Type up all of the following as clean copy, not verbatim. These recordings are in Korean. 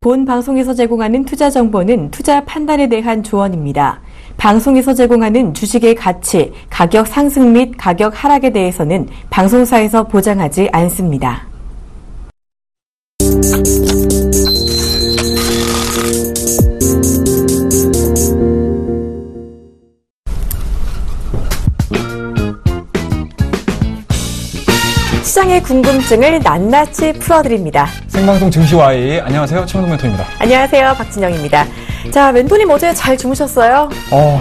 본 방송에서 제공하는 투자 정보는 투자 판단에 대한 조언입니다. 방송에서 제공하는 주식의 가치, 가격 상승 및 가격 하락에 대해서는 방송사에서 보장하지 않습니다. 시장의 궁금증을 낱낱이 풀어드립니다. 생방송 증시와이. 안녕하세요. 최영동 멘토입니다. 안녕하세요. 박진영입니다. 자, 멘토님 어제 잘 주무셨어요?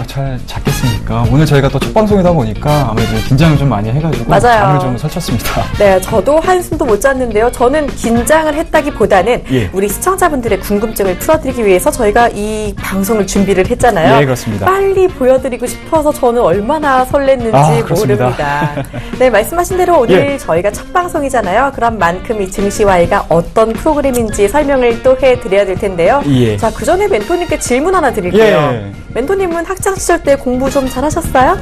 잘 잤겠습니까? 오늘 저희가 또 첫 방송이다 보니까 아무래도 긴장을 좀 많이 해가지고 맞아요. 잠을 좀 설쳤습니다. 네, 저도 한숨도 못 잤는데요. 저는 긴장을 했다기보다는 우리 시청자분들의 궁금증을 풀어드리기 위해서 저희가 이 방송을 준비를 했잖아요. 예, 그렇습니다. 빨리 보여드리고 싶어서 저는 얼마나 설렜는지 모릅니다. 네, 말씀하신 대로 오늘 저희가 첫 방송이잖아요. 그런 만큼 이 증시와이가 어떤 프로그램인지 설명을 또 해드려야 될 텐데요. 자, 그 전에 멘토님께 질문 하나 드릴게요. 멘토님은 학창 시절 때 공부 좀 잘하셨어요?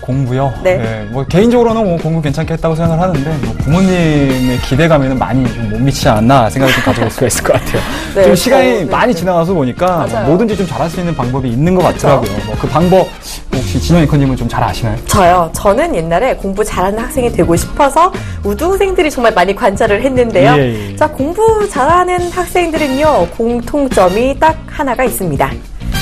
공부요? 네. 뭐 개인적으로는 뭐 공부 괜찮게 했다고 생각을 하는데 뭐 부모님의 기대감에는 많이 좀 못 미치지 않았나 생각을 좀 가져볼 수가 있을 것 같아요. 네, 좀 시간이 많이 지나가서 보니까 뭐든지 좀 잘할 수 있는 방법이 있는 것 같더라고요. 그 방법 혹시 진영 앵커님은 좀 잘 아시나요? 저는 옛날에 공부 잘하는 학생이 되고 싶어서 우등생들이 정말 많이 관찰을 했는데요. 자, 공부 잘하는 학생들은요, 공통점이 딱 하나가 있습니다.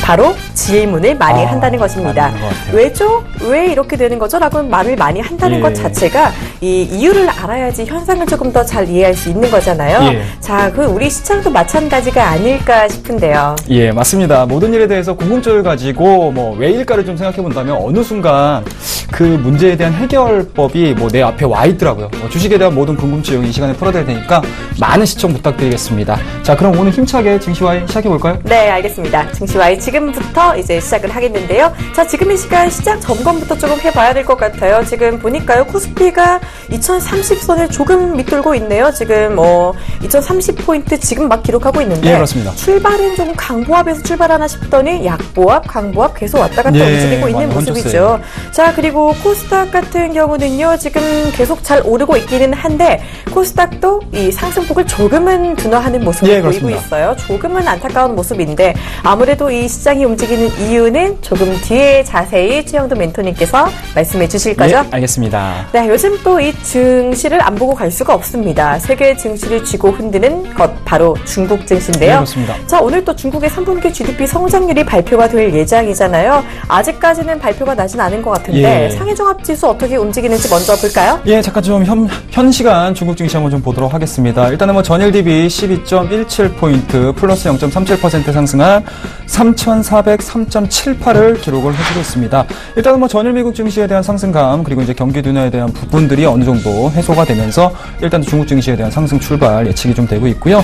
바로 질문을 많이 한다는 것입니다. 왜죠? 왜 이렇게 되는 거죠? 라고 말을 많이 한다는 것 자체가 이 이유를 알아야지 현상을 조금 더 잘 이해할 수 있는 거잖아요. 자, 그 우리 시장도 마찬가지가 아닐까 싶은데요. 예, 맞습니다. 모든 일에 대해서 궁금증을 가지고 뭐 왜일까를 좀 생각해 본다면 어느 순간 그 문제에 대한 해결법이 뭐 내 앞에 와 있더라고요. 주식에 대한 모든 궁금증 이 시간에 풀어드릴 테니까 많은 시청 부탁드리겠습니다. 자, 그럼 오늘 힘차게 증시와이 시작해 볼까요? 네, 알겠습니다. 증시와이 지금부터 이제 시작을 하겠는데요. 자, 지금 이 시간 시장 점검부터 조금 해봐야 될 것 같아요. 지금 보니까요, 코스피가 2030선을 조금 밑돌고 있네요. 지금 2030포인트 지금 막 기록하고 있는데, 그렇습니다. 출발은 조금 강보합에서 출발하나 싶더니 약보합, 강보합 계속 왔다 갔다 움직이고 있는 모습이죠. 자, 그리고 코스닥 같은 경우는요, 지금 계속 잘 오르고 있기는 한데 코스닥도 이 상승폭을 조금은 둔화하는 모습을 보이고 있어요. 조금은 안타까운 모습인데 아무래도 이 시장이 움직이는 이유는 조금 뒤에 자세히 최영도 멘토님께서 말씀해 주실 거죠? 네, 알겠습니다. 네, 요즘 또 이 증시를 안 보고 갈 수가 없습니다. 세계 증시를 쥐고 흔드는 것 바로 중국 증시인데요. 네, 그렇습니다. 자, 오늘 또 중국의 3분기 GDP 성장률이 발표가 될 예정이잖아요. 아직까지는 발표가 나진 않은 것 같은데 상해종합지수 어떻게 움직이는지 먼저 볼까요? 잠깐 좀 현 시간 중국 증시 한번 좀 보도록 하겠습니다. 일단은 뭐 전일 대비 12.17포인트 플러스 0.37% 상승한 3,403.78을 기록을 해주고 있습니다. 일단은 뭐 전일 미국 증시에 대한 상승감 그리고 이제 경기 둔화에 대한 부분들이 어느 정도 해소가 되면서 일단 중국 증시에 대한 상승 출발 예측이 좀 되고 있고요.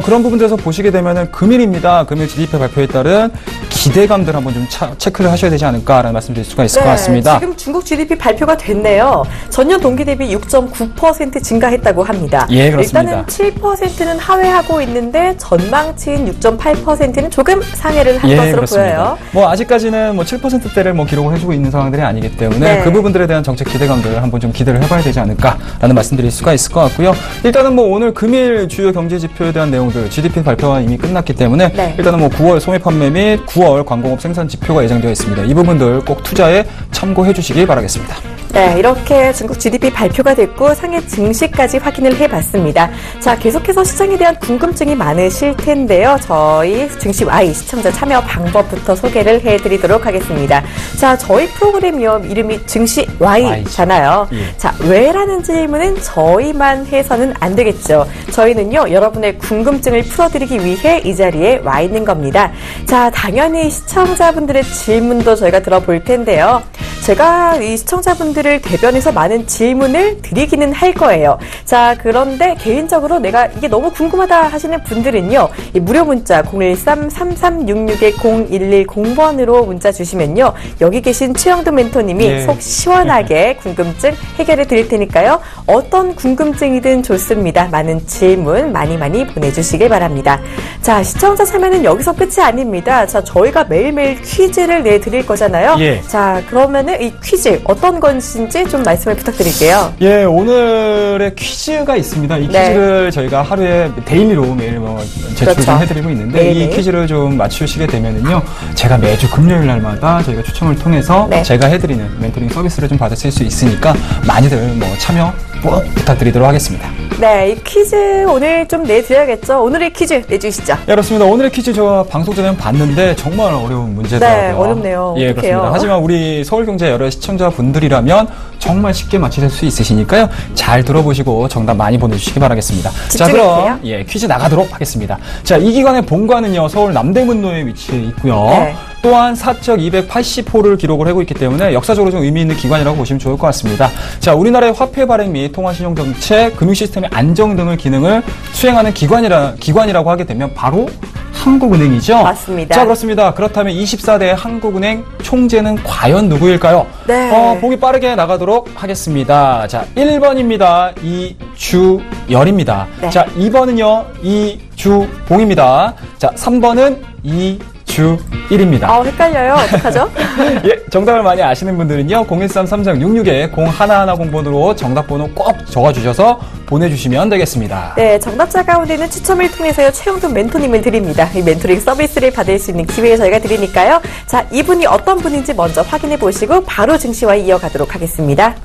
그런 부분들에서 보시게 되면은 금일입니다. 금일 GDP 발표에 따른 기대감들 한번 좀 체크를 하셔야 되지 않을까라는 말씀드릴 수가 있을 것 같습니다. 지금 중국 GDP 발표가 됐네요. 전년 동기 대비 6.9% 증가했다고 합니다. 예, 그렇습니다. 일단은 7%는 하회하고 있는데 전망치인 6.8%는 조금 상회를 한 것으로 그렇습니다. 보여요. 뭐 아직까지는 뭐 7%대를 뭐 기록을 해주고 있는 상황들이 아니기 때문에 그 부분들에 대한 정책 기대감들 한번 좀 기대를 해봐야 되지 않을까라는 말씀드릴 수가 있을 것 같고요. 일단은 뭐 오늘 금일 주요 경제 지표에 대한 내용들 GDP 발표가 이미 끝났기 때문에 일단은 뭐 9월 소매 판매 및 9월 관공업 생산 지표가 예정되어 있습니다. 이 부분들 꼭 투자에 참고해 주시기 바라겠습니다. 네, 이렇게 중국 GDP 발표가 됐고 상해 증시까지 확인을 해봤습니다. 자, 계속해서 시장에 대한 궁금증이 많으실 텐데요. 저희 증시와이 시청자 참여 방법부터 소개를 해드리도록 하겠습니다. 자, 저희 프로그램이요, 이름이 증시와이잖아요. 자, 왜라는 질문은 저희만 해서는 안 되겠죠. 저희는요, 여러분의 궁금증을 풀어드리기 위해 이 자리에 와 있는 겁니다. 자, 당연히 시청자분들의 질문도 저희가 들어볼 텐데요. 제가 이 시청자분들을 대변해서 많은 질문을 드리기는 할 거예요. 자, 그런데 개인적으로 내가 이게 너무 궁금하다 하시는 분들은요, 이 무료 문자 013-3366-0110번으로 문자 주시면요, 여기 계신 최영도 멘토님이 속 시원하게 궁금증 해결해 드릴 테니까요. 어떤 궁금증이든 좋습니다. 많은 질문 많이 보내주시길 바랍니다. 자, 시청자 참여는 여기서 끝이 아닙니다. 자, 저희가 매일매일 퀴즈를 내드릴 거잖아요. 예. 자, 그러면은 이 퀴즈 어떤 것인지 좀 말씀을 부탁드릴게요. 예, 오늘의 퀴즈가 있습니다. 이 퀴즈를 저희가 하루에 데일리로 매일 제출 좀 해드리고 있는데 이 퀴즈를 좀 맞추시게 되면은요, 제가 매주 금요일 날마다 저희가 추첨을 통해서 제가 해드리는 멘토링 서비스를 좀 받으실 수 있으니까 많이들 참여 꼭 부탁드리도록 하겠습니다. 네, 이 퀴즈 오늘 좀 내드려야겠죠. 오늘의 퀴즈 내주시죠. 예, 그렇습니다. 오늘의 퀴즈 저 방송 전에 봤는데 정말 어려운 문제더라고요. 네, 어렵네요. 예, 그렇습니다. 하지만 우리 서울경제 여러 시청자분들이라면 정말 쉽게 맞히실 수 있으시니까요. 잘 들어보시고 정답 많이 보내주시기 바라겠습니다. 자, 그럼 퀴즈 나가도록 하겠습니다. 자, 이 기관의 본관은요, 서울 남대문로에 위치해 있고요. 네. 또한 사적 280호를 기록을 하고 있기 때문에 역사적으로 좀 의미 있는 기관이라고 보시면 좋을 것 같습니다. 자, 우리나라의 화폐 발행 및 통화신용정책, 금융시스템의 안정 등을 기능을 수행하는 기관이라고 하게 되면 바로 한국은행이죠. 맞습니다. 자, 그렇습니다. 그렇다면 24대 한국은행 총재는 과연 누구일까요? 네. 보기 빠르게 나가도록 하겠습니다. 자, 1번입니다. 이주열입니다. 네. 자, 2번은요, 이주봉입니다. 자, 3번은 이주일입니다. 헷갈려요. 어떡하죠? 예, 정답을 많이 아시는 분들은요, 013-3366-0110번으로 정답번호 꼭 적어주셔서 보내주시면 되겠습니다. 네, 정답자 가운데는 추첨을 통해서요, 최영돈 멘토님을 드립니다. 이 멘토링 서비스를 받을 수 있는 기회 저희가 드리니까요. 자, 이분이 어떤 분인지 먼저 확인해 보시고 바로 증시와 이어가도록 하겠습니다.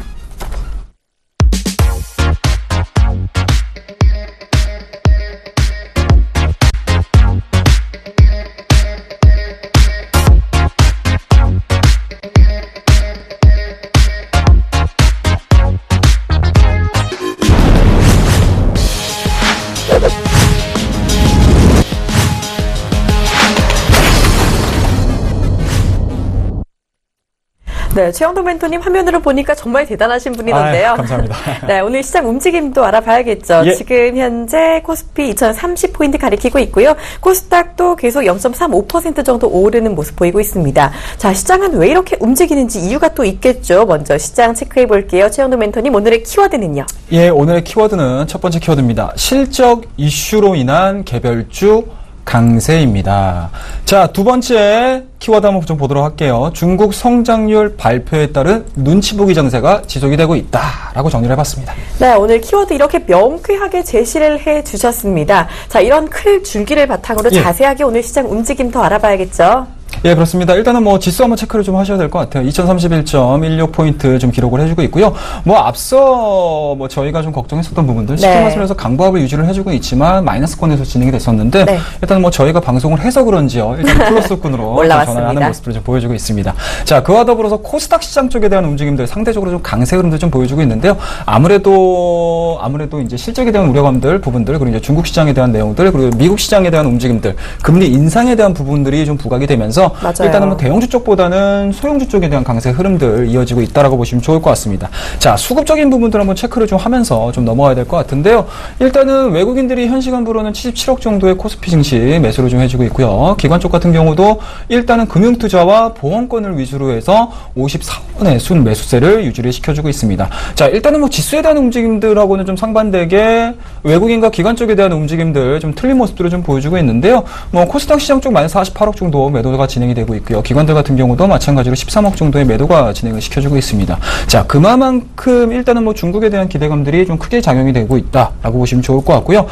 네, 최영돈 멘토님 화면으로 보니까 정말 대단하신 분이던데요. 감사합니다. 네, 오늘 시장 움직임도 알아봐야겠죠. 예. 지금 현재 코스피 2030포인트 가리키고 있고요. 코스닥도 계속 0.35% 정도 오르는 모습 보이고 있습니다. 자, 시장은 왜 이렇게 움직이는지 이유가 또 있겠죠. 먼저 시장 체크해 볼게요. 최영돈 멘토님, 오늘의 키워드는요? 예, 오늘의 키워드는 첫 번째 키워드입니다. 실적 이슈로 인한 개별주 강세입니다. 자, 두 번째 키워드 한번 좀 보도록 할게요. 중국 성장률 발표에 따른 눈치 보기 정세가 지속이 되고 있다라고 정리를 해봤습니다. 네, 오늘 키워드 이렇게 명쾌하게 제시를 해주셨습니다. 자, 이런 큰 줄기를 바탕으로 자세하게 오늘 시장 움직임 더 알아봐야겠죠. 예, 그렇습니다. 일단은 지수 한번 체크를 좀 하셔야 될 것 같아요. 2031.16포인트 좀 기록을 해주고 있고요. 앞서 저희가 좀 걱정했었던 부분들, 쉽게 말씀해서 강보합을 유지를 해주고 있지만 마이너스권에서 진행이 됐었는데, 일단 저희가 방송을 해서 그런지요. 일단 플러스권으로 전환을 하는 모습을 좀 보여주고 있습니다. 자, 그와 더불어서 코스닥 시장 쪽에 대한 움직임들 상대적으로 좀 강세 흐름도 좀 보여주고 있는데요. 아무래도 이제 실적에 대한 우려감들 부분들, 그리고 이제 중국 시장에 대한 내용들, 그리고 미국 시장에 대한 움직임들, 금리 인상에 대한 부분들이 좀 부각이 되면서 일단은 대형주 쪽보다는 소형주 쪽에 대한 강세 흐름들 이어지고 있다라고 보시면 좋을 것 같습니다. 자, 수급적인 부분들 한번 체크를 좀 하면서 좀 넘어가야 될 것 같은데요. 일단은 외국인들이 현 시간부로는 77억 정도의 코스피 증시 매수를 좀 해주고 있고요. 기관 쪽 같은 경우도 일단은 금융투자와 보험권을 위주로 해서 54원의 순 매수세를 유지를 시켜주고 있습니다. 자, 일단은 지수에 대한 움직임들하고는 좀 상반되게 외국인과 기관 쪽에 대한 움직임들 좀 틀린 모습들을 좀 보여주고 있는데요. 코스닥 시장 쪽 마이너스 48억 정도 매도가 진행이 되고 있고요. 기관들 같은 경우도 마찬가지로 13억 정도의 매도가 진행을 시켜주고 있습니다. 자, 그만큼 일단은 중국에 대한 기대감들이 좀 크게 작용이 되고 있다라고 보시면 좋을 것 같고요.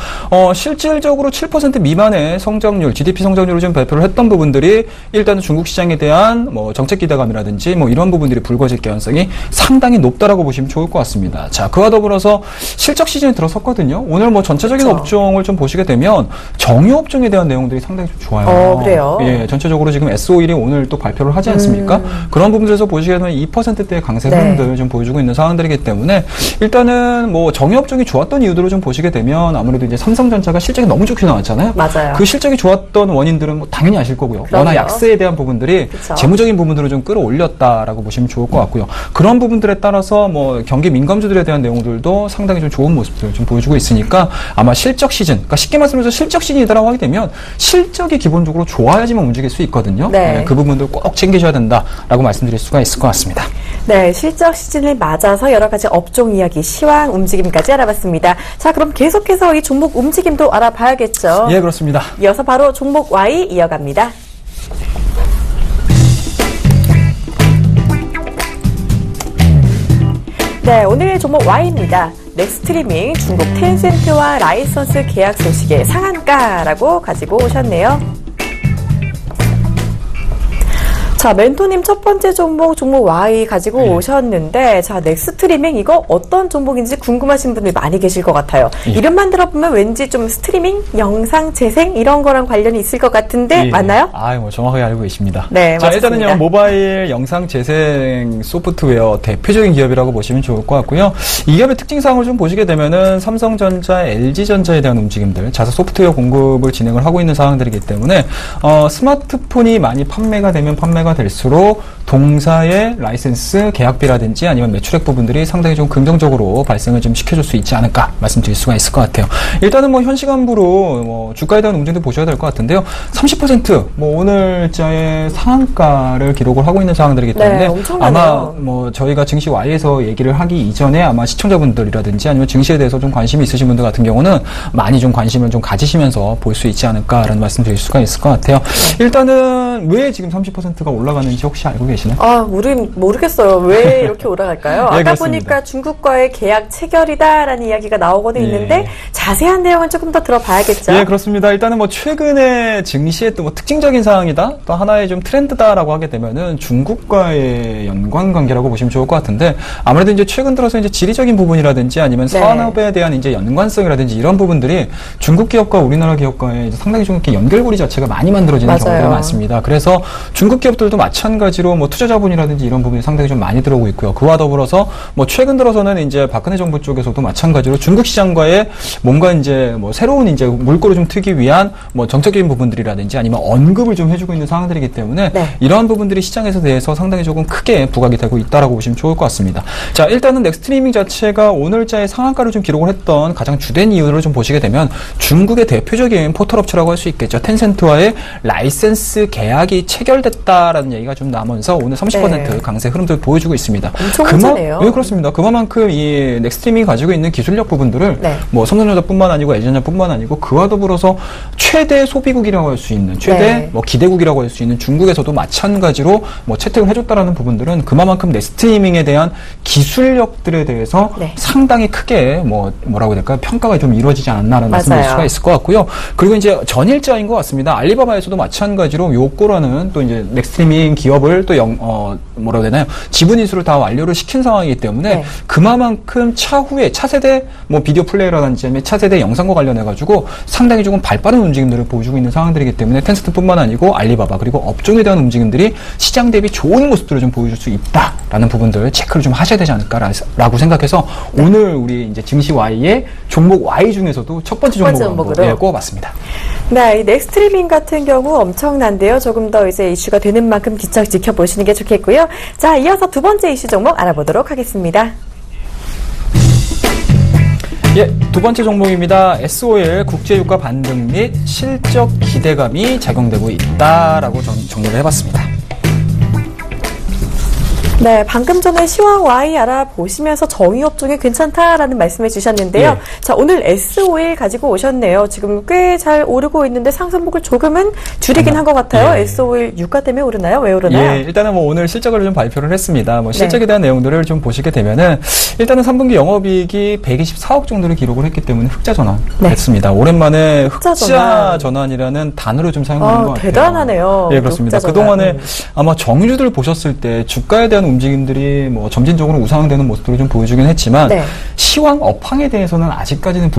실질적으로 7% 미만의 성장률, GDP 성장률을 좀 발표를 했던 부분들이 일단은 중국 시장에 대한 정책 기대감이라든지 이런 부분들이 불거질 가능성이 상당히 높다라고 보시면 좋을 것 같습니다. 자, 그와 더불어서 실적 시즌이 들어섰거든요. 오늘 전체적인 업종을 좀 보시게 되면 정유 업종에 대한 내용들이 상당히 좀 좋아요. 그래요? 예, 전체적으로 지금 S51이 오늘 또 발표를 하지 않습니까? 그런 부분들에서 보시게 되면 2%대의 강세 흐름들을 좀 보여주고 있는 상황들이기 때문에 일단은 정유업종이 좋았던 이유들을 좀 보시게 되면 아무래도 이제 삼성전자가 실적이 너무 좋게 나왔잖아요. 맞아요. 그 실적이 좋았던 원인들은 당연히 아실 거고요. 그럼요. 워낙 약세에 대한 부분들이 재무적인 부분들을 좀 끌어올렸다라고 보시면 좋을 것 같고요. 그런 부분들에 따라서 경기 민감주들에 대한 내용들도 상당히 좀 좋은 모습들을 좀 보여주고 있으니까 아마 실적 시즌, 그러니까 쉽게 말씀해서 실적 시즌이다라고 하게 되면 실적이 기본적으로 좋아야지만 움직일 수 있거든요. 있거든요. 네. 그 부분도 꼭 챙기셔야 된다라고 말씀드릴 수가 있을 것 같습니다. 네, 실적 시즌을 맞아서 여러 가지 업종 이야기, 시황 움직임까지 알아봤습니다. 자, 그럼 계속해서 이 종목 움직임도 알아봐야겠죠. 예, 그렇습니다. 이어서 바로 종목 Y 이어갑니다. 네, 오늘 종목 Y입니다. 넥스트리밍 중국 텐센트와 라이선스 계약 소식의 상한가라고 가지고 오셨네요. 자, 멘토님 첫 번째 종목 Y 가지고 오셨는데, 자, 넥스트리밍 이거 어떤 종목인지 궁금하신 분들이 많이 계실 것 같아요. 이름만 들어보면 왠지 좀 스트리밍, 영상 재생 이런 거랑 관련이 있을 것 같은데 맞나요? 뭐 정확하게 알고 계십니다. 네, 자, 맞습니다. 일단은요, 모바일 영상 재생 소프트웨어 대표적인 기업이라고 보시면 좋을 것 같고요. 이 기업의 특징사항을 좀 보시게 되면은 삼성전자, LG전자에 대한 움직임들, 자사 소프트웨어 공급을 진행을 하고 있는 상황들이기 때문에 스마트폰이 많이 판매가 되면 판매가 될수록 동사의 라이센스 계약비라든지 아니면 매출액 부분들이 상당히 좀 긍정적으로 발생을 좀 시켜줄 수 있지 않을까 말씀드릴 수가 있을 것 같아요. 일단은 뭐 현 시간부로 주가에 대한 움직임도 보셔야 될 것 같은데요. 30% 오늘자의 상한가를 기록을 하고 있는 상황들이기 때문에 아마 저희가 증시 Y에서 얘기를 하기 이전에 아마 시청자분들이라든지 아니면 증시에 대해서 좀 관심이 있으신 분들 같은 경우는 많이 좀 관심을 좀 가지시면서 볼 수 있지 않을까라는 말씀드릴 수가 있을 것 같아요. 일단은 왜 지금 30%가 올라가는지 혹시 알고 계시나요? 우린 모르겠어요. 왜 이렇게 올라갈까요? 예, 아까 그렇습니다. 보니까 중국과의 계약 체결이다라는 이야기가 나오고는 있는데 자세한 내용은 조금 더 들어봐야겠죠. 예, 그렇습니다. 일단은 최근에 증시의 또 특징적인 사항이다, 또 하나의 좀 트렌드다라고 하게 되면은 중국과의 연관 관계라고 보시면 좋을 것 같은데 아무래도 이제 최근 들어서 이제 지리적인 부분이라든지 아니면 산업에 대한 이제 연관성이라든지 이런 부분들이 중국 기업과 우리나라 기업과의 상당히 좀 이렇게 연결고리 자체가 많이 만들어지는 경우가 많습니다. 그래서 중국 기업들도 마찬가지로 투자 자본이라든지 이런 부분이 상당히 좀 많이 들어오고 있고요. 그와 더불어서 최근 들어서는 이제 박근혜 정부 쪽에서도 마찬가지로 중국 시장과의 뭔가 이제 새로운 이제 물꼬를 좀 트기 위한 정책적인 부분들이라든지 아니면 언급을 좀 해주고 있는 상황들이기 때문에 이러한 부분들이 시장에서 대해서 상당히 조금 크게 부각이 되고 있다라고 보시면 좋을 것 같습니다. 자, 일단은 넥스트리밍 자체가 오늘자의 상한가를 좀 기록을 했던 가장 주된 이유를 좀 보시게 되면 중국의 대표적인 포털업체라고 할 수 있겠죠. 텐센트와의 라이센스 계약이 체결됐다라는 얘기가 좀 나면서 오늘 30% 강세 흐름들을 보여주고 있습니다. 엄청 문제네요. 네, 그렇습니다. 그만큼 이 넥스트리밍이 가지고 있는 기술력 부분들을 삼성전자뿐만 아니고 LG전자뿐만 아니고 그와 더불어서 최대 소비국이라고 할 수 있는 최대 기대국이라고 할 수 있는 중국에서도 마찬가지로 채택을 해줬다라는 부분들은 그만큼 넥스트리밍에 대한 기술력들에 대해서 상당히 크게 뭐라고 해야 될까요? 평가가 좀 이루어지지 않았나라는 말씀을 드릴 수가 있을 것 같고요. 그리고 이제 전일자인 것 같습니다. 알리바바에서도 마찬가지로 요코라는 또 이제 넥스트리밍 기업을 또 뭐라고 해야 되나요? 지분 인수를 다 완료를 시킨 상황이기 때문에 그만큼 차후에 차세대 비디오 플레이어라든지 아니면 차세대 영상과 관련해가지고 상당히 조금 발빠른 움직임들을 보여주고 있는 상황들이기 때문에 텐센트뿐만 아니고 알리바바 그리고 업종에 대한 움직임들이 시장 대비 좋은 모습들을 좀 보여줄 수 있다라는 부분들 체크를 좀 하셔야 되지 않을까라고 생각해서 오늘 우리 이제 증시 Y의 종목 Y 중에서도 첫 번째 종목으로 꼽아봤습니다. 네, 이 넥스트리밍 같은 경우 엄청난데요. 조금 더 이제 이슈가 되는 만큼 기착 지켜보시는 게 좋겠고요. 자, 이어서 두 번째 이슈 종목 알아보도록 하겠습니다. 예, 두 번째 종목입니다. SOL 국제유가 반등 및 실적 기대감이 작용되고 있다라고 정리를 해봤습니다. 네, 방금 전에 시황 Y 알아보시면서 정유업종이 괜찮다라는 말씀해 주셨는데요. 자, 오늘 SOL 가지고 오셨네요. 지금 꽤 잘 오르고 있는데 상승폭을 조금은 줄이긴 한 것 같아요. SOL 유가 때문에 오르나요? 왜 오르나요? 예, 일단은 오늘 실적을 좀 발표를 했습니다. 실적에 대한 내용들을 좀 보시게 되면은 일단은 3분기 영업이익이 124억 정도를 기록을 했기 때문에 흑자 전환했습니다. 오랜만에 흑자 전환이라는 단어를 좀 사용하는 것 같아요. 대단하네요. 예, 그렇습니다. 그동안에 아마 정유주들 보셨을 때 주가에 대한 움직임들이 점진적으로 우상되는 모습들을 좀 보여주긴 했지만 시황 업황에 대해서는 아직까지는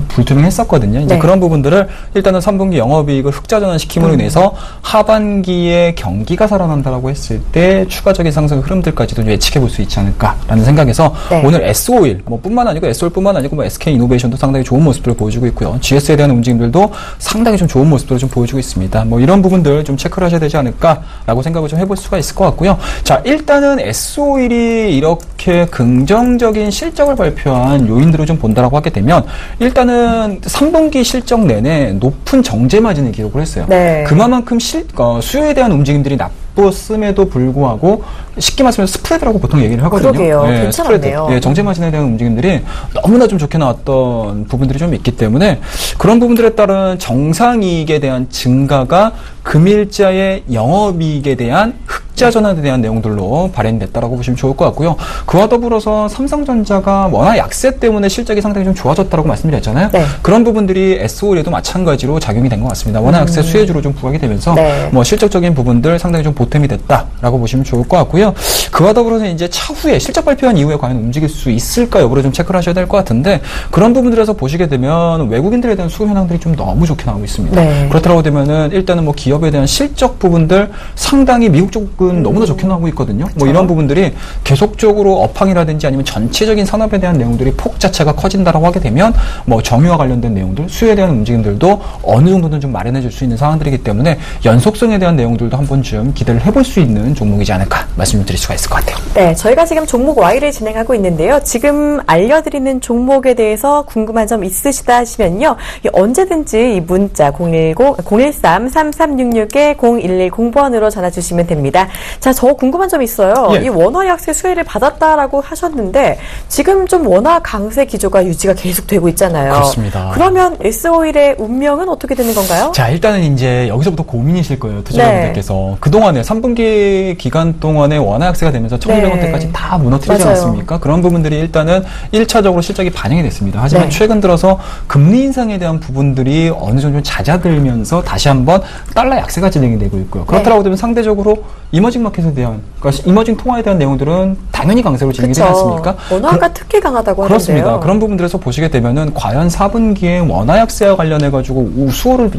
불투명했었거든요. 이제 그런 부분들을 일단은 3분기 영업이익을 흑자 전환시킴으로 인해서 하반기에 경기가 살아난다라고 했을 때 추가적인 상승 흐름들까지도 예측해 볼 수 있지 않을까라는 생각에서 오늘 SO일 뿐만 아니고 SO일뿐만 아니고 SK 이노베이션도 상당히 좋은 모습들을 보여주고 있고요. GS에 대한 움직임들도 상당히 좀 좋은 모습들을 좀 보여주고 있습니다. 이런 부분들 좀 체크를 하셔야 되지 않을까라고 생각을 좀 해볼 수가 있을 것 같고요. 자, 일단은 S-오일이 이렇게 긍정적인 실적을 발표한 요인들을 좀 본다라고 하게 되면 일단은 3분기 실적 내내 높은 정제 마진을 기록을 했어요. 네. 그만큼 수요에 대한 움직임들이 나빴음에도 불구하고 쉽게 말하면 스프레드라고 보통 얘기를 하거든요. 그러게요. 괜찮았네요. 스프레드. 정제 마진에 대한 움직임들이 너무나 좀 좋게 나왔던 부분들이 좀 있기 때문에 그런 부분들에 따른 정상이익에 대한 증가가 금일자의 영업이익에 대한 흑자 전환에 대한 내용들로 발현됐다라고 보시면 좋을 것 같고요. 그와 더불어서 삼성전자가 워낙 약세 때문에 실적이 상당히 좀 좋아졌다라고 말씀드렸잖아요. 네. 그런 부분들이 S-오일에도 마찬가지로 작용이 된 것 같습니다. 워낙 약세 수혜주로 좀 부각이 되면서 네. 뭐 실적적인 부분들 상당히 좀 보탬이 됐다라고 보시면 좋을 것 같고요. 그와 더불어서 이제 차후에 실적 발표한 이후에 과연 움직일 수 있을까 여부를 좀 체크를 하셔야 될 것 같은데 그런 부분들에서 보시게 되면 외국인들에 대한 수급 현황들이 좀 너무 좋게 나오고 있습니다. 네. 그렇다고 되면은 일단은 뭐 기업에 대한 실적 부분들 상당히 미국 쪽은 너무나 좋게 나오고 있거든요. 그쵸? 뭐 이런 부분들이 계속적으로 업황이라든지 아니면 전체적인 산업에 대한 내용들이 폭 자체가 커진다라고 하게 되면 뭐 정유와 관련된 내용들, 수요에 대한 움직임들도 어느 정도는 좀 마련해 줄 수 있는 상황들이기 때문에 연속성에 대한 내용들도 한 번쯤 기대를 해볼 수 있는 종목이지 않을까 말씀을 드릴 수가 있을 것 같아요. 네, 저희가 지금 종목 Y를 진행하고 있는데요. 지금 알려드리는 종목에 대해서 궁금한 점 있으시다 하시면요. 언제든지 이 문자 010-3366-0110번으로 전화 주시면 됩니다. 자, 저 궁금한 점 있어요. 예. 이 원화 약세 수혜를 받았다라고 하셨는데 지금 좀 원화 강세 기조가 유지가 계속되고 있잖아요. 그렇습니다. 그러면 S-오일의 운명은 어떻게 되는 건가요? 자, 일단은 이제 여기서부터 고민이실 거예요. 투자자분들께서. 그동안에 3분기 기간 동안에 원화 약세가 되면서 1,200원대까지 다 무너뜨리지 않았습니까? 그런 부분들이 일단은 1차적으로 실적이 반영이 됐습니다. 하지만 최근 들어서 금리 인상에 대한 부분들이 어느 정도 좀 잦아들면서 다시 한번 달러 약세가 진행이 되고 있고요. 그렇다고 되면 상대적으로 이머징 마켓에 대한, 그러니까 이머징 통화에 대한 내용들은 당연히 강세로 진행이 되지 않습니까? 원화가 특히 강하다고 하는데요. 그렇습니다. 그런 부분들에서 보시게 되면은 과연 4분기에 원화 약세와 관련해가지고 수혜를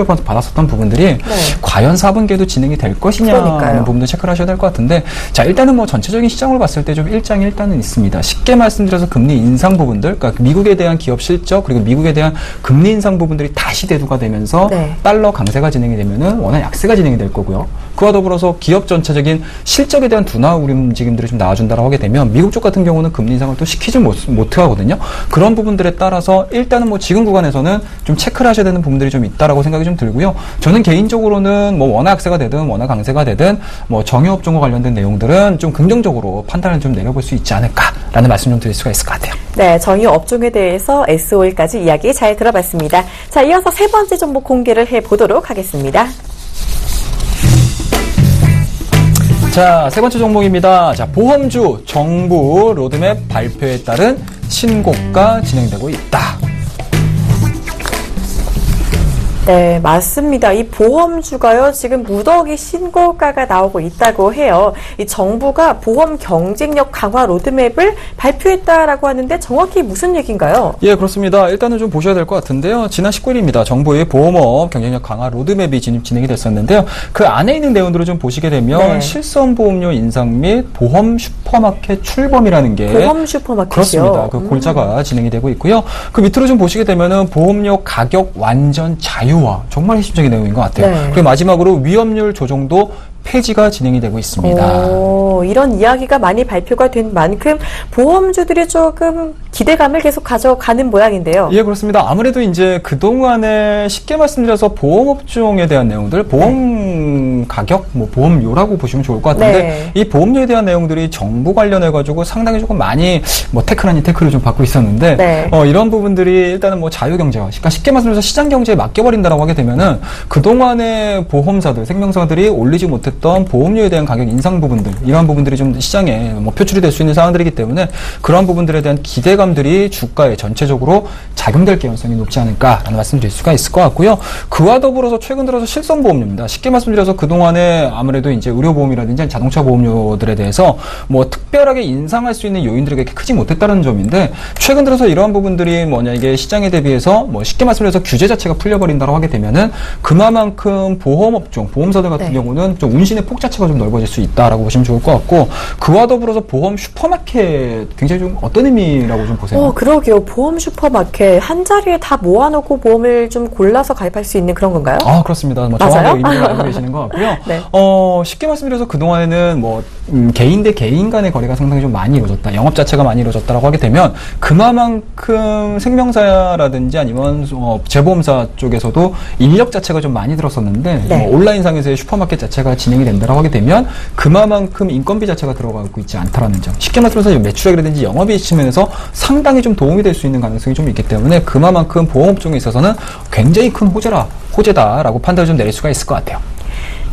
받았었던 부분들이 과연 4분기에도 진행이 될 것이냐는 부분도 체크를 하셔야 될 것 같은데, 자, 일단은 뭐 전체적인 시장으로 봤을 때 좀 일장일단은 있습니다. 쉽게 말씀드려서 금리 인상 부분들, 그러니까 미국에 대한 기업 실적 그리고 미국에 대한 금리 인상 부분들이 다시 대두가 되면서 달러 강세가 진행이 되면은 원화 약세가 진행이 될 거고요. 그와 더불어서 기업 전체적인 실적에 대한 둔화 움직임들이 좀 나와준다라고 하게 되면 미국 쪽 같은 경우는 금리 인상을 또 시키지 못하거든요. 그런 부분들에 따라서 일단은 뭐 지금 구간에서는 좀 체크를 하셔야 되는 부분들이 좀 있다라고 생각이 좀 들고요. 저는 개인적으로는 뭐 원화 약세가 되든 원화 강세가 되든 뭐 정유업종과 관련된 내용들은 좀 긍정적으로 판단을 좀 내려볼 수 있지 않을까라는 말씀 좀 드릴 수가 있을 것 같아요. 네, 정유업종에 대해서 S-오일까지 이야기 잘 들어봤습니다. 자, 이어서 세 번째 종목 공개를 해보도록 하겠습니다. 자, 세 번째 종목입니다. 자, 보험주 정부 로드맵 발표에 따른 신고가 진행되고 있다. 네, 맞습니다. 이 보험주가요, 지금 무더기 신고가가 나오고 있다고 해요. 이 정부가 보험 경쟁력 강화 로드맵을 발표했다라고 하는데 정확히 무슨 얘기인가요? 예, 그렇습니다. 일단은 좀 보셔야 될 것 같은데요. 지난 19일입니다. 정부의 보험업 경쟁력 강화 로드맵이 진행이 됐었는데요. 그 안에 있는 내용들을 좀 보시게 되면 실손보험료 인상 및 보험 슈퍼마켓 출범이라는 게 보험 슈퍼마켓이요? 그렇습니다. 그 골자가 진행이 되고 있고요. 그 밑으로 좀 보시게 되면은 보험료 가격 완전 자유화, 정말 핵심적인 내용인 것 같아요. 그리고 마지막으로 위험률 조정도 폐지가 진행이 되고 있습니다. 이런 이야기가 많이 발표가 된 만큼 보험주들이 조금 기대감을 계속 가져가는 모양인데요. 예, 그렇습니다. 아무래도 이제 그동안에 쉽게 말씀드려서 보험업종에 대한 내용들, 보험 가격, 뭐 보험료라고 보시면 좋을 것 같은데 이 보험료에 대한 내용들이 정부 관련해가지고 상당히 조금 많이 뭐 태클 아닌 태클을 좀 받고 있었는데 이런 부분들이 일단은 뭐 자유경제화, 그러니까 쉽게 말씀드려서 시장경제에 맡겨버린다라고 하게 되면은 그동안에 보험사들, 생명사들이 올리지 못했던 보험료에 대한 가격 인상 부분들, 이러한 부분들이 좀 시장에 뭐 표출이 될 수 있는 상황들이기 때문에 그러한 부분들에 대한 기대감들이 주가에 전체적으로 작용될 개연성이 높지 않을까라는 말씀드릴 수가 있을 것 같고요. 그와 더불어서 최근 들어서 실손보험료입니다. 쉽게 말씀드려서 그동안에 아무래도 이제 의료보험이라든지 자동차 보험료들에 대해서 뭐 특별하게 인상할 수 있는 요인들이 그렇게 크지 못했다는 점인데, 최근 들어서 이러한 부분들이 뭐냐, 이게 시장에 대비해서 뭐 쉽게 말씀드려서 규제 자체가 풀려버린다고 하게 되면은 그만큼 보험업종, 보험사들 같은 경우는 좀 운신의 폭 자체가 좀 넓어질 수 있다라고 보시면 좋을 것 같고, 그와 더불어서 보험 슈퍼마켓 굉장히 좀 어떤 의미라고 좀 보세요? 그러게요. 보험 슈퍼마켓 한 자리에 다 모아놓고 보험을 좀 골라서 가입할 수 있는 그런 건가요? 그렇습니다. 뭐 정확하게 의미를 알고 계시는 것 같고요. 거고요. 네. 쉽게 말씀드려서 그동안에는 뭐 개인 대 개인 간의 거래가 상당히 좀 많이 이루어졌다. 영업 자체가 많이 이루어졌다라고 하게 되면 그만큼 생명사라든지 아니면 재보험사 쪽에서도 인력 자체가 좀 많이 들었었는데 네. 뭐 온라인상에서의 슈퍼마켓 자체가 진행이 된다라고 하게 되면 그만큼 인건비 자체가 들어가고 있지 않다라는 점. 쉽게 말씀드려서 매출액이라든지 영업이익 측면에서 상당히 좀 도움이 될 수 있는 가능성이 좀 있기 때문에 그만큼 보험업종에 있어서는 굉장히 큰 호재다라고 판단을 좀 내릴 수가 있을 것 같아요.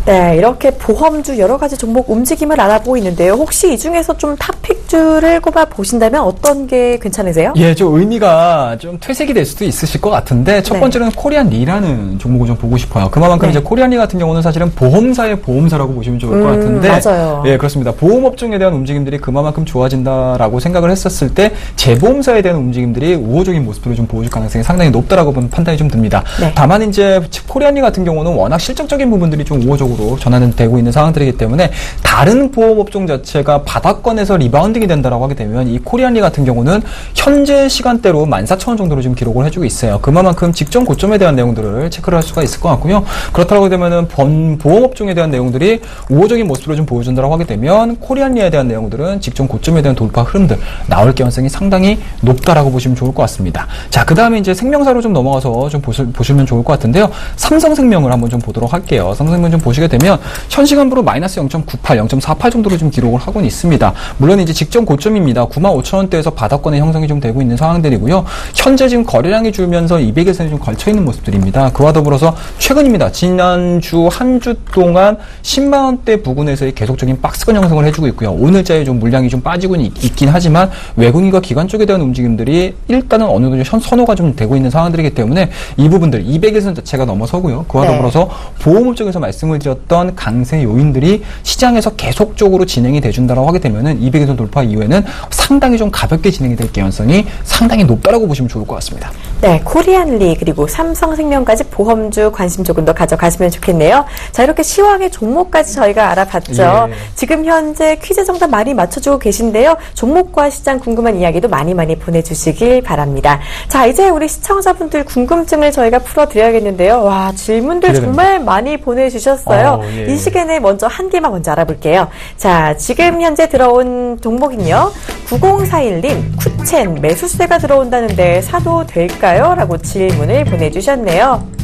네, 이렇게 보험주 여러 가지 종목 움직임을 알아보고 있는데요. 혹시 이 중에서 좀 탑픽주를 꼽아 보신다면 어떤 게 괜찮으세요? 예, 좀 의미가 좀 퇴색이 될 수도 있으실 것 같은데 첫 번째로는 코리안리라는 종목을 좀 보고 싶어요. 그만큼 이제 코리안리 같은 경우는 사실은 보험사의 보험사라고 보시면 좋을 것 같은데 맞아요. 예, 그렇습니다. 보험업종에 대한 움직임들이 그만큼 좋아진다라고 생각을 했었을 때 재보험사에 대한 움직임들이 우호적인 모습으로 좀 보여줄 가능성이 상당히 높다라고 판단이 좀 듭니다. 네. 다만 이제 코리안리 같은 경우는 워낙 실적적인 부분들이 좀 우호적으로 전환되고 있는 상황들이기 때문에 다른 보험업종 자체가 바닥권에서 리바운딩이 된다라고 하게 되면 이 코리안리 같은 경우는 현재 시간대로 14,000원 정도로 지금 기록을 해주고 있어요. 그만큼 직전 고점에 대한 내용들을 체크를 할 수가 있을 것 같고요. 그렇다고 되면은 보험업종에 대한 내용들이 우호적인 모습으로 좀 보여준다라고 하게 되면 코리안리에 대한 내용들은 직전 고점에 대한 돌파 흐름들 나올 가능성이 상당히 높다라고 보시면 좋을 것 같습니다. 자, 그 다음에 이제 생명사로 좀 넘어가서 좀 보시면 좋을 것 같은데요. 삼성생명을 한번 좀 보도록 할게요. 삼성생명 좀 보시게 되면 현 시간부로 마이너스 0.98, 0.48 정도로 좀 기록을 하고는 있습니다. 물론 이제 직전 고점입니다. 95,000원대에서 바닥권의 형성이 좀 되고 있는 상황들이고요. 현재 지금 거래량이 줄면서 200일선이 좀 걸쳐 있는 모습들입니다. 그와 더불어서 최근입니다. 지난주 한 주 동안 10만원대 부근에서의 계속적인 박스권 형성을 해주고 있고요. 오늘자에 좀 물량이 좀 빠지고는 있긴 하지만 외국인과 기관 쪽에 대한 움직임들이 일단은 어느 정도 선호가 좀 되고 있는 상황들이기 때문에 이 부분들 200일선 자체가 넘어서고요. 그와 더불어서 보험업 쪽에서 말씀을 드렸던 강세 요인들이 시장에서 계속적으로 진행이 돼준다라고 하게 되면은 200일선 돌파 이후에는 상당히 좀 가볍게 진행이 될 가능성이 상당히 높다라고 보시면 좋을 것 같습니다. 네, 코리안리 그리고 삼성생명까지 보험주 관심 조금 더 가져가시면 좋겠네요. 자, 이렇게 시황의 종목까지 저희가 알아봤죠. 예. 지금 현재 퀴즈 정답 많이 맞춰주고 계신데요. 종목과 시장 궁금한 이야기도 많이 보내주시길 바랍니다. 자, 이제 우리 시청자분들 궁금증을 저희가 풀어드려야겠는데요. 와, 질문들 기대됩니다. 정말 많이 보내주셨어요. 예. 이 시간에 먼저 한 개만 먼저 알아볼게요. 자, 지금 현재 들어온 종목은요. 9041님, 쿠첸 매수세가 들어온다는데 사도 될까요? 라고 질문을 보내주셨네요.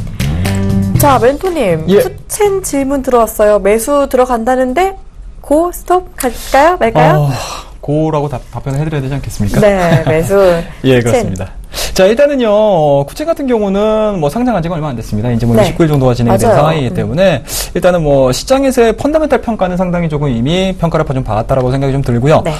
자, 멘토님, 예. 쿠첸 질문 들어왔어요. 매수 들어간다는데 고 스톱 갈까요? 말까요? 고라고 답변을 해드려야 되지 않겠습니까? 네, 매수. 예, 그렇습니다. 자, 일단은요, 쿠첸 같은 경우는 뭐 상장한 지가 얼마 안 됐습니다. 이제 뭐 29일 정도가 진행이 된 상황이기 때문에 일단은 뭐 시장에서의 펀더멘탈 평가는 상당히 조금 이미 평가를 좀 받았다라고 생각이 좀 들고요. 네.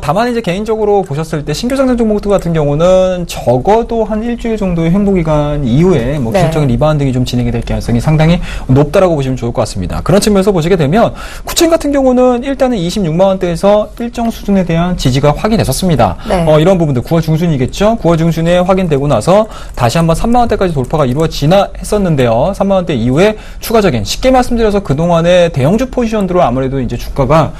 다만 이제 개인적으로 보셨을 때 신규 상장 종목들 같은 경우는 적어도 한 일주일 정도의 행보 기간 이후에 뭐 기술적인 리바운딩이 좀 진행이 될 가능성이 상당히 높다라고 보시면 좋을 것 같습니다. 그런 측면에서 보시게 되면 쿠첸 같은 경우는 일단은 26만 원대에서 일정 수준에 대한 지지가 확인됐었습니다. 네. 이런 부분들 9월 중순이겠죠. 9월 중순에 확인되고 나서 다시 한번 3만원대까지 돌파가 이루어지나 했었는데요. 3만원대 이후에 추가적인 쉽게 말씀드려서 그동안의 대형주 포지션들로 아무래도 이제 주가가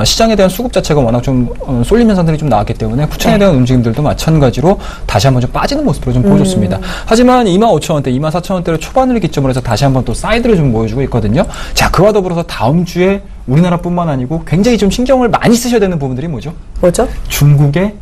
시장에 대한 수급 자체가 워낙 좀 쏠림 현상들이 좀 나왔기 때문에 쿠첸에 대한 움직임들도 마찬가지로 다시 한번 좀 빠지는 모습으로 좀 보여줬습니다. 하지만 25,000원대, 24,000원대를 초반을 기점으로 해서 다시 한번 또 사이드를 좀 보여주고 있거든요. 자, 그와 더불어서 다음 주에 우리나라뿐만 아니고 굉장히 좀 신경을 많이 쓰셔야 되는 부분들이 뭐죠? 중국의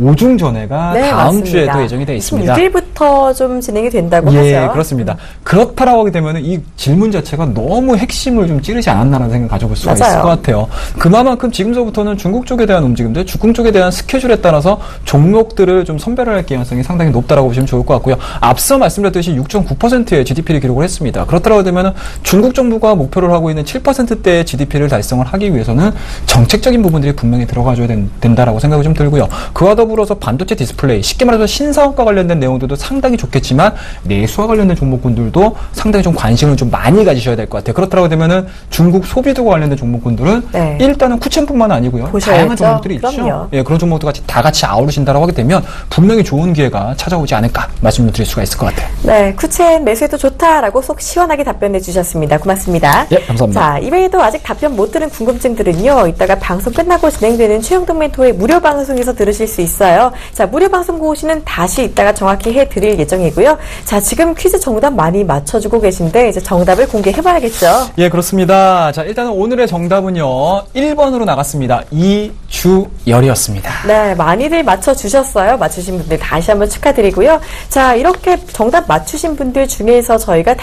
오중전회가 다음 맞습니다. 주에도 예정이 되어 있습니다. 6일부터 좀 진행이 된다고 예, 하죠. 그렇습니다. 그렇다라고 하게 되면 이 질문 자체가 너무 핵심을 좀 찌르지 않았나라는 생각을 가져볼 수가 있을 것 같아요. 그만큼 지금서부터는 중국 쪽에 대한 움직임들, 중국 쪽에 대한 스케줄에 따라서 종목들을 좀 선별을 할 가능성이 상당히 높다라고 보시면 좋을 것 같고요. 앞서 말씀드렸듯이 6.9%의 GDP를 기록을 했습니다. 그렇다고 되면 중국 정부가 목표를 하고 있는 7%대의 GDP를 달성을 하기 위해서는 정책적인 부분들이 분명히 들어가줘야 된다라고 생각이 좀 들고요. 그와 더불어서 반도체 디스플레이, 쉽게 말해서 신사업과 관련된 내용들도 상당히 좋겠지만 내수와 관련된 종목군들도 상당히 좀 관심을 좀 많이 가지셔야 될 것 같아요. 그렇다고 되면은 중국 소비도와 관련된 종목군들은 일단은 쿠첸뿐만 아니고요. 다양한 종목들이 있죠. 예, 그런 종목들 다 같이 아우르신다라고 하게 되면 분명히 좋은 기회가 찾아오지 않을까 말씀을 드릴 수가 있을 것 같아요. 네, 쿠첸 매수해도 좋다라고 속 시원하게 답변해 주셨습니다. 고맙습니다. 예, 감사합니다. 자, 이외에도 아직 답변 못 들은 궁금증들은요. 이따가 방송 끝나고 진행되는 최영동 멘토의 무료 방송에서 들으실 수 있습니다. 있어요. 자, 무료 방송 고시는 다시 이따가 정확히 해드릴 예정이고요. 자, 지금 퀴즈 정답 많이 맞춰주고 계신데 이제 정답을 공개해봐야겠죠. 예, 그렇습니다. 자, 일단은 오늘의 정답은요. 1번으로 나갔습니다. 이주열이었습니다. 네, 많이들 맞춰주셨어요. 맞추신 분들 다시 한번 축하드리고요. 자, 이렇게 정답 맞추신 분들 중에서 저희가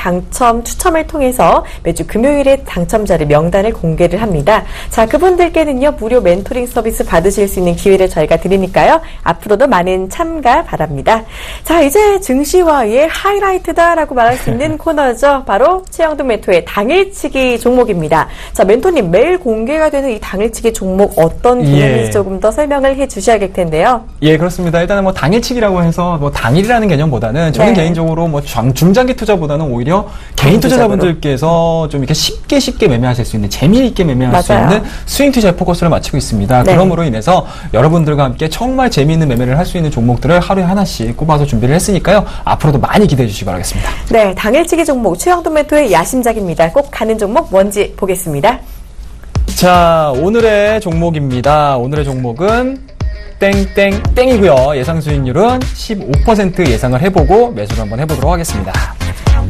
추첨을 통해서 매주 금요일에 당첨자를 명단을 공개를 합니다. 자, 그분들께는요, 무료 멘토링 서비스 받으실 수 있는 기회를 저희가 드리니까요. 앞으로도 많은 참가 바랍니다. 자, 이제 증시와의 하이라이트다라고 말할 수 있는 코너죠. 바로 최영돈 멘토의 당일치기 종목입니다. 자, 멘토님, 매일 공개가 되는 이 당일치기 종목 어떤 개념인지 조금 더 설명을 해 주셔야 될 텐데요. 예, 그렇습니다. 일단은 뭐 당일치기라고 해서 뭐 당일이라는 개념보다는 저는 개인적으로 뭐 중장기 투자보다는 오히려 개인 투자자분들께서 좀 이렇게 쉽게 매매하실 수 있는, 재미있게 매매할 수 있는 스윙 투자에 포커스를 맞추고 있습니다. 그러므로 인해서 여러분들과 함께 정말 재미있는 매매를 할 수 있는 종목들을 하루에 하나씩 꼽아서 준비를 했으니까요. 앞으로도 많이 기대해 주시기 바라겠습니다. 네, 당일치기 종목 최영돈 멘토의 야심작입니다. 꼭 가는 종목 뭔지 보겠습니다. 자, 오늘의 종목입니다. 오늘의 종목은 땡땡땡이고요. 예상 수익률은 15% 예상을 해보고 매수를 한번 해보도록 하겠습니다.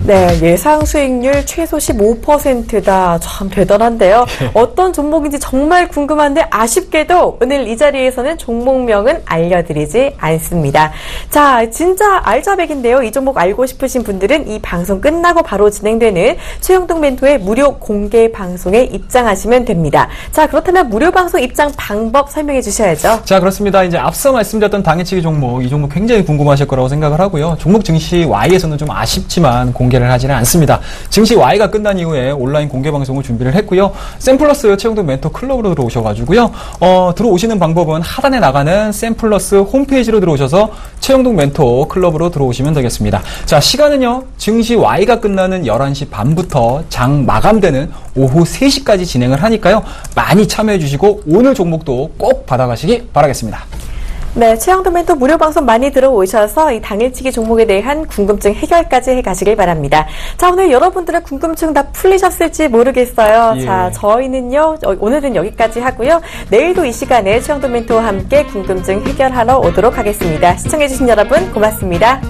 네, 예상 수익률 최소 15%다. 참 대단한데요. 어떤 종목인지 정말 궁금한데 아쉽게도 오늘 이 자리에서는 종목명은 알려드리지 않습니다. 자, 진짜 알짜배기인데요. 이 종목 알고 싶으신 분들은 이 방송 끝나고 바로 진행되는 최영돈 멘토의 무료 공개 방송에 입장하시면 됩니다. 자, 그렇다면 무료 방송 입장 방법 설명해 주셔야죠. 자, 그렇습니다. 이제 앞서 말씀드렸던 당일치기 종목, 이 종목 굉장히 궁금하실 거라고 생각을 하고요. 종목 증시 Y에서는 좀 아쉽지만 공개를 하지는 않습니다. 증시 Y가 끝난 이후에 온라인 공개 방송을 준비를 했고요. 샘플러스 최영돈 멘토 클럽으로 들어오셔가지고요. 들어오시는 방법은 하단에 나가는 샘플러스 홈페이지로 들어오셔서 최영돈 멘토 클럽으로 들어오시면 되겠습니다. 자, 시간은요. 증시 Y가 끝나는 11시 반부터 장 마감되는 오후 3시까지 진행을 하니까요. 많이 참여해 주시고 오늘 종목도 꼭 받아가시기 바라겠습니다. 네, 최영돈 멘토 무료 방송 많이 들어오셔서 이 당일치기 종목에 대한 궁금증 해결까지 해가시길 바랍니다. 자, 오늘 여러분들의 궁금증 다 풀리셨을지 모르겠어요. 예. 자, 저희는요, 오늘은 여기까지 하고요. 내일도 이 시간에 최영돈 멘토와 함께 궁금증 해결하러 오도록 하겠습니다. 시청해주신 여러분 고맙습니다.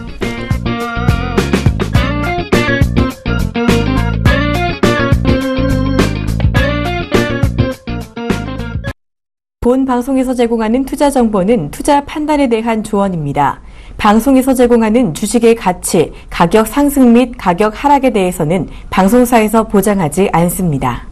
본 방송에서 제공하는 투자 정보는 투자 판단에 대한 조언입니다. 방송에서 제공하는 주식의 가치, 가격 상승 및 가격 하락에 대해서는 방송사에서 보장하지 않습니다.